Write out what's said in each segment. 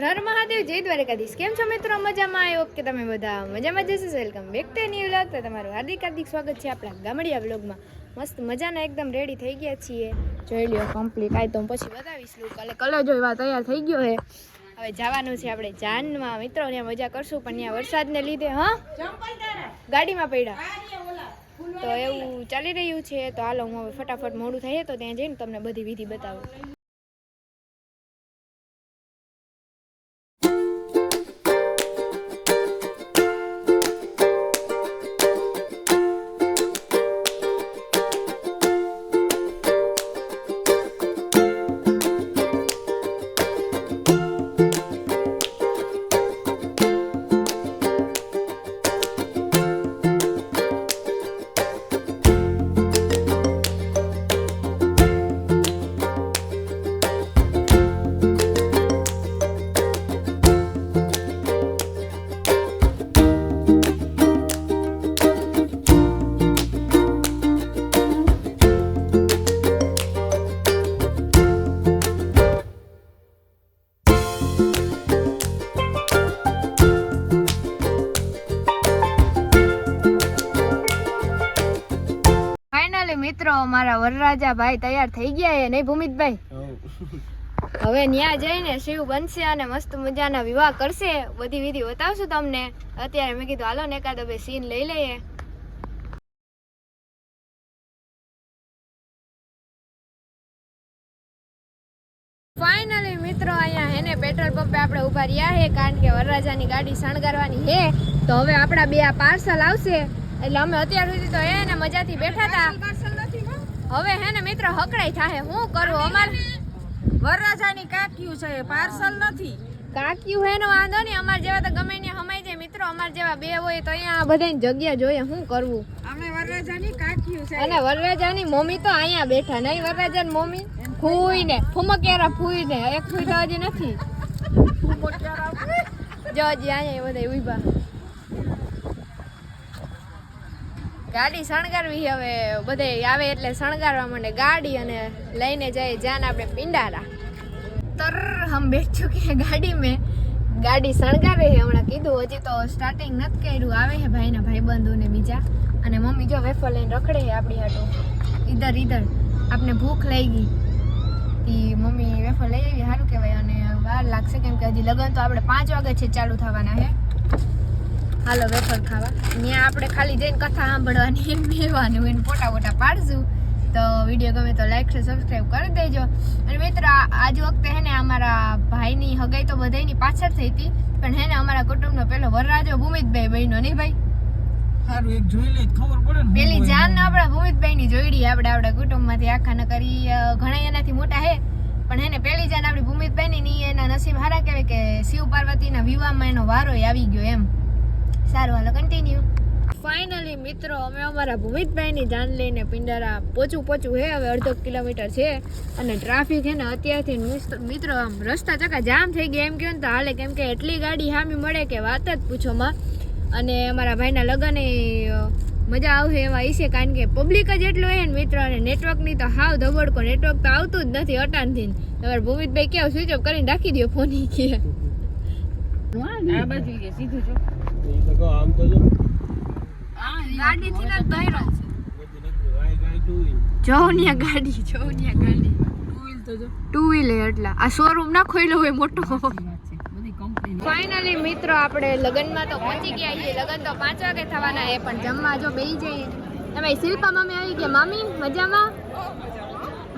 હર મહાદેવ, જય દ્વારકાધીશ. કેમ છો મિત્રો? મજામાં? આવ્યો કે તમે બધા મજામાં જશો? Welcome back to new vlog. તો તમારું હાર્દિક સ્વાગત છે આપણા ગામડિયા વ્લોગમાં. મસ્ત મજાના એકદમ રેડી થઈ ગયા છીએ. જોઈ લ્યો કમ્પ્લીટ. આ તો પછી બતાવીશ લુક. કલર જો એવા તૈયાર થઈ ગયો છે. હવે જવાનું છે આપણે જાનમાં. મિત્રો ત્યાં મજા કરશું, પણ ત્યાં વરસાદને લીધે ગાડીમાં પડ્યા તો એવું ચાલી રહ્યું છે. તો હાલો હું હવે ફટાફટ મોડું થાય તો ત્યાં જઈને તમને બધી વિધિ બતાવું. મિત્રો અમારા વરરાજા ભાઈ તૈયાર થઈ ગયા છે નહીં ભૂમિતભાઈ? હવે ત્યાં જઈને શિવ બનશે અને મસ્ત મજાના વિવાહ કરશે. બધી વિધિ બતાવશું તમને. અત્યારે મેં કીધું હાલો ને એકાદો બે સીન લઈ લઈએ. ફાઇનલી મિત્રો અહીંયા હેને પેટ્રોલ પંપે આપણે ઉભા રહ્યા છે, કારણ કે વરરાજાની ગાડી શણગારવાની છે. તો હવે આપણા બે આ પાર્સલ આવશે, એટલે અમે અત્યાર સુધી તો એને મજાથી બેઠા હતા. હવે હે ને મિત્રો હકડાઈ થાય. શું કરવું? અમારે વરરાજાની કાક્યું છે, પાર્સલ નથી. કાક્યું હે નો વાંધો નહીં, અમાર જેવા તો ગમે ત્યાં હમાઈ જાય. મિત્રો અમાર જેવા બે હોય તો અહીંયા બધાની જગ્યા જોઈએ. શું કરવું? અમે વરરાજાની કાક્યું છે. અને વરરાજાની મમ્મી તો અહીંયા બેઠા નહીં. વરરાજાની મમ્મી ફૂઈ ને ફુમક્યારા ફૂઈ ને એક ફૂઈ તો હજી નથી. જો હજી અહીંયા બધા ઉભા. ગાડી શણગારવી. હવે બધે આવે એટલે શણગારવા માંડે ગાડી અને લઈને જાય જાન આપણે પિંડારા. તર હમ બેઠ ચુકે ગાડી મેં. ગાડી શણગારે છે હમણાં કીધું. હજી તો સ્ટાર્ટિંગ નથી કર્યું. આવે છે ભાઈના ભાઈબંધો ને બીજા. અને મમ્મી જો વેફર લઈને રખડે છે આપણી હાટો. ઈધર આપને ભૂખ લઈ ગઈ તી મમ્મી વેફર લઈ આવી. સારું કહેવાય. અને વાર લાગશે કેમ કે હજી લગન તો આપણે 5 વાગે છે ચાલુ થવાના છે. હાલો વેફર ખાવા. ત્યાં આપણે ખાલી જઈને કથા સાંભળવાની, બેવાનું એને ફોટા પાડશું. તો વિડીયો ગમે તો લાઈક છે, સબસ્ક્રાઈબ કરી દેજો. અને મિત્રો આજ વખતે હે ને અમારા ભાઈની હગાઈ તો બધાની પાછળ થઈ હતી, પણ હે ને અમારા કુટુંબનો પેલો વરરાજો ભૂમિતભાઈ બહેનો નહીં ભાઈ? સારું એક જોઈ લે ખબર પડે ને. પેલી જાન આપણા ભૂમિતભાઈની જોઈડી આપણા કુટુંબમાંથી આખા ન કરી ઘણા એનાથી મોટા હે, પણ હે ને પેલી જાન આપણી ભૂમિતભાઈની ની એના નસીબ હારા કહેવાય કે શિવ પાર્વતીના વિવાહમાં એનો વારો આવી ગયો એમ. સારું હાલો કન્ટિન્યુ. ફાઇનલી મિત્રો અમે અમારા ભૂમિતભાઈની જાન લઈને પિંડારા પોચું હે. હવે 1.5 કિલોમીટર છે અને ટ્રાફિક હે ને અત્યારથી મિત્રો આમ રસ્તા ચક્કા જામ થઈ ગયા એમ કહો ને તો હાલે, કેમ કે એટલી ગાડી સામી મળે કે વાત જ પૂછોમાં. અને અમારા ભાઈના લગ્ન મજા આવશે એવા છે, કારણ કે પબ્લિક જ એટલો હોય ને મિત્રો. અને નેટવર્કની તો હાવ ધબડકો. નેટવર્ક તો આવતું જ નથી અટાણથી. તમારે ભૂમિતભાઈ કેવું સ્વિચ ઓફ કરીને રાખી દો ફોન. આ બાજુ કે સીધું જો આમ તો જો ગાડી થી જ બહાર જોનિયા ગાડી ટુ વ્હીલ એટલા આ શોરૂમ ના ખોઈલો હોય મોટો. ફાઇનલી મિત્રો આપણે લગનમાં તો પહોંચી ગયા છીએ. લગન તો 5 વાગે થવાના છે, પણ જમવા જો બેસી જઈએ. તમે શિલ્પા મમ્મી આવી ગયા? મામી મજામાં?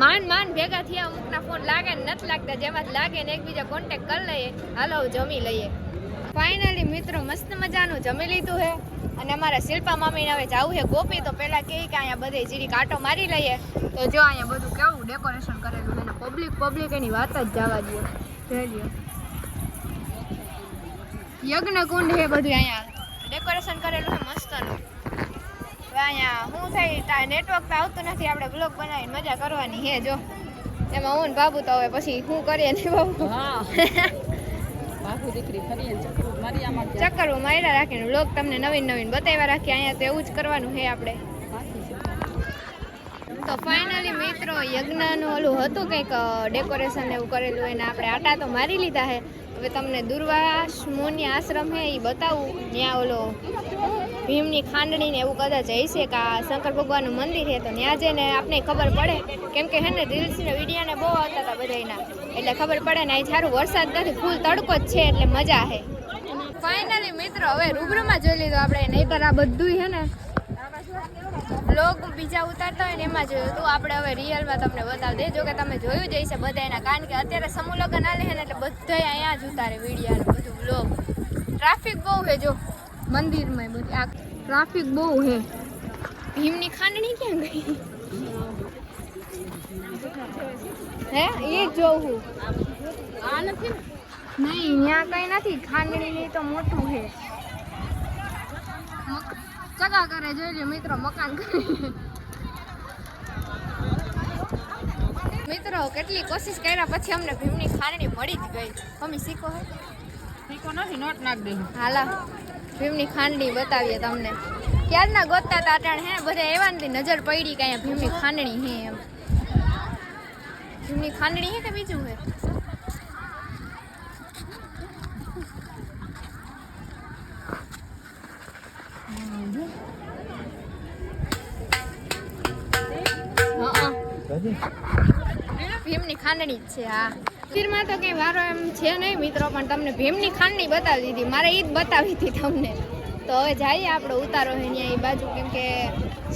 માંડ ભેગા થયા. અમુકના ફોન લાગે ને નથી લાગતા. જેમાં જ લાગે ને એકબીજા કોન્ટેક્ટ કરી લઈએ. હાલો જમી લઈએ. ફાઇનલી મિત્રો મસ્ત મજાનું જમી લીધું છે. અને અમારા શિલ્પા મામીને હવે જવું છે ગોપી. તો પેલા કહે કે અહીંયા બધે જીરી કાંટો મારી લઈએ. તો જો અહીંયા બધું કેવું ડેકોરેશન કરેલું છે ને પબ્લિક એની વાત જ જવા દો. જોઈ લ્યો યજ્ઞ કુંડ છે બધું અહીંયા ડેકોરેશન કરેલું છે મસ્તનું. હવે અહીંયા શું થાય નેટવર્ક તો આવતું નથી. આપણે બ્લોગ બનાવીને મજા કરવાની છે. જો એમાં હું ને બાબુ તો હવે પછી શું કરીએ ને બાબુ? ચક્કર માર્યા રાખીને વ્લોગ તમને નવીન બતાવ્યા રાખીએ. અહીંયા તો એવું જ કરવાનું છે આપણે. તો ફાઇનલી મિત્રો યજ્ઞનું ઓલું હતું કંઈક ડેકોરેશન એવું કરેલું, એને આપણે આટા તો મારી લીધા છે. હવે તમને દુર્વાસ મુનિ આશ્રમ હે એ બતાવું. ત્યાં ઓલો ભીમની ખાંડણી ને એવું કદાચ હશે કે આ શંકર ભગવાનનું મંદિર છે, તો ત્યાં જઈને આપણે ખબર પડે. કેમ કે હે ને રીલ્સ ને વિડીયો ને બહુ આવતા હતા બધાના, એટલે ખબર પડે ને. અહીં સારું વરસાદ નથી, ફૂલ તડકો જ છે, એટલે મજા છે. ફાઇનલી મિત્રો હવે રૂબરૂમાં જોઈ લીધું આપણે, નહીતર આ બધું છે ને બ્લોગ બીજા ઉતારતા હોય ને એમાં જોયું હતું. આપણે હવે રિયલમાં તમને બતાવી દે. જો કે તમે જોયું જ હશે બધાના, કારણ કે અત્યારે સમૂહ લગ્ન આલે છે ને એટલે બધા અહીંયા જ ઉતારે વિડીયો ને બધું બ્લોગ. ટ્રાફિક બહુ છે જો મંદિરમાં, બધી આ ટ્રાફિક બહુ છે. ભીમની ખાંડણી ક્યાં ગઈ હે એ જોવું નહીં, ત્યાં કઈ નથી. ખાંડણી ની તો મોટું છે. ચગા કરે જોઈ લો મિત્રો, મકાન કરે. મિત્રો કેટલી કોશિશ કર્યા પછી અમને ભીમની ખાંડણી મળી જ ગઈ. મમ્મી શીખો હે શીખો નથી, નોટ નાખ દે. હાલા ભીમની ખાંડણી બતાવીએ તમને. ક્યારના ગોતતા હતા અટાણ હે બધા એવા નથી, નજર પડી કે અહીંયા ભીમની ખાંડણી હે. એમ ભીમની ખાંડણી હે કે બીજું હે? ભીમની ખાંડણી જ છે. હા મંદિરમાં તો કઈ વારો એમ છે નહીં મિત્રો, પણ તમને ભીમની ખાંડણી બતાવી દીધી. મારે ઈ જ બતાવી હતી તમને. તો હવે જઈએ આપણે ઉતારો છે ત્યાં એ બાજુ, કેમ કે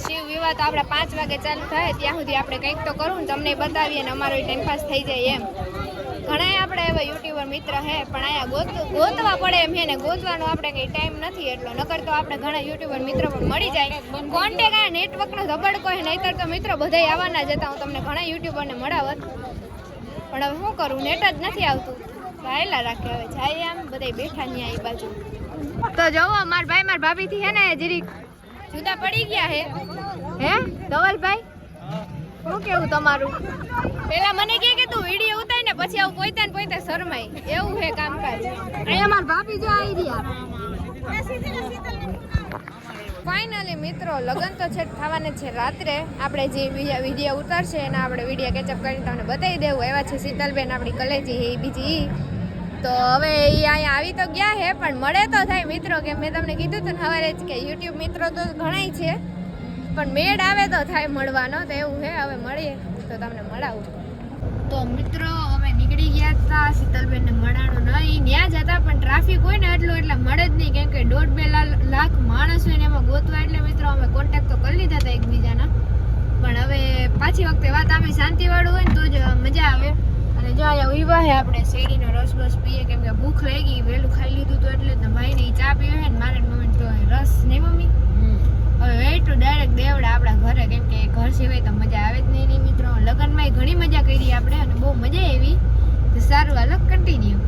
શિવ વિવાહ તો આપણે 5 વાગે ચાલુ થાય, ત્યાં સુધી આપણે કંઈક તો કરવું ને તમને બતાવીએ ને અમારો ટાઈમ પાસ થઈ જાય એમ. ઘણા આપણે એવા યુટ્યુબર મિત્ર હે, પણ અહીંયા ગોતવા પડે એમ છે ને, ગોતવાનો આપણે કંઈ ટાઈમ નથી એટલો. નકર તો આપણે ઘણા યુટ્યુબર મિત્રો પણ મળી જાય. કોન્ટેક આ નેટવર્કનો ધબડકો હોય, નહીતર તો મિત્રો બધાય આવવાના જ હતા. હું તમને ઘણા યુટ્યુબરને મળાવત, પણ હવે શું કરું, નેટ જ નથી આવતું. હાયલા રાખે. હવે જાય આમ બધા બેઠા ત્યાં એ બાજુ. તો જોવો મારા ભાઈ મારા ભાભી થી હે ને જરીક જુદા પડી ગયા હે. હે ધવલભાઈ શું કેવું તમારું? પેલા મને કે તું વિડીયો ઉતાર ને પછી આવું પોઈતા ને પોઈતા શરમાય, એવું હે કામકાજ. અહીંયા મારા ભાભી જો આવી રહ્યા. ફાઇનલી મિત્રો લગ્ન તો છે થવાને છે રાત્રે. આપણે જે વિડીયો ઉતારશે એના આપણે વિડીયો કેચઅપ કરીને તમને બતાવી દેવું. એવા છે શીતલબેન આપણી કલેજી એ બીજી. તો હવે એ અહીંયા આવી તો ગયા હે, પણ મળે તો થાય મિત્રો. કે મેં તમને કીધું હતું ને સવારે જ કે યુટ્યુબ મિત્રો તો ઘણાય છે, પણ મેળ આવે તો થાય મળવાનો. તો એવું છે, હવે મળીએ તો તમને મળાવું. તો મિત્રો અમે નીકળી ગયા હતા શીતલબેનને મળાનું નહીં, ત્યાં જ હતા, પણ ટ્રાફિક હોય ને એટલું એટલે મળે જ નહીં. કેમ કે 1.5-2 લાખ માણસ હોય ને એમાં ગોતવા, એટલે મિત્રો અમે કોન્ટેક્ટ તો કરી લીધા હતા એકબીજાના. પણ હવે પાછી વખતે વાત અમે શાંતિવાળું હોય ને તો જ મજા આવે. અને જો અહીંયા ઉભા છે આપણે શેરડીનો રસ બસ પીએ, કેમ કે ભૂખ લાગી, વહેલું ખાઈ લીધું તો એટલે ભાઈને ચા પીવે છે ને મારે મમ્મી તો રસ નહીં મમ્મી. હવે વેટ ટુ ડાયરેક્ટ દેવડા આપણા ઘરે, કેમ કે ઘર સિવાય તો મજા આવે જ નહીં મિત્રો. લગ્નમાં ઘણી મજા કરી આપણે અને બહુ મજા આવી. તો સારું હાલો કન્ટિન્યુ.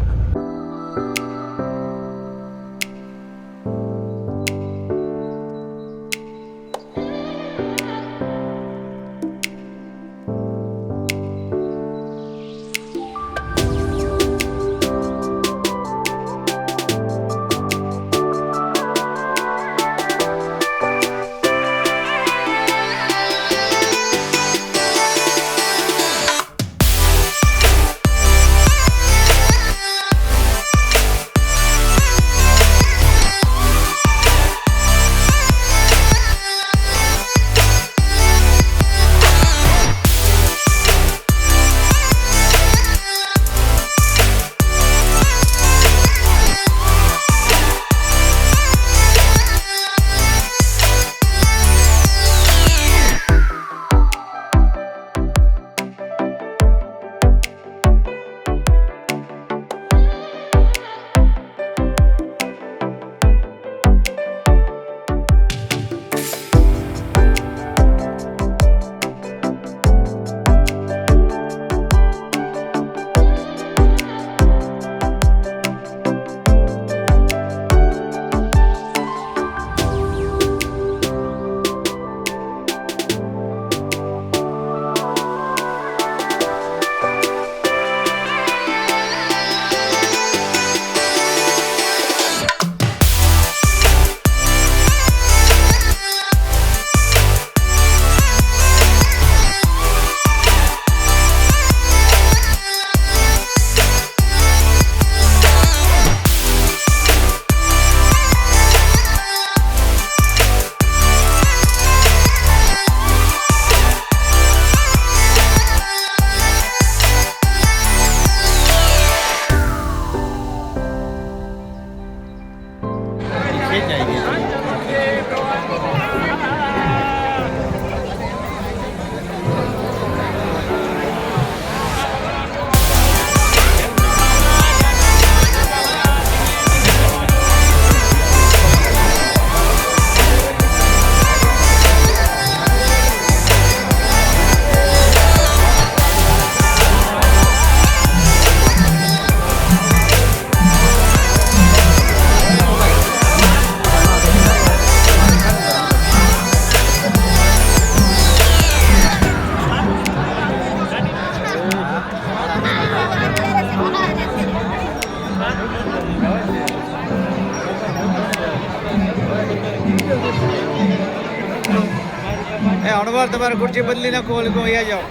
હણવાર તમારે ખુરશી બદલી નાખો ઓલી અહીંયા જાઓ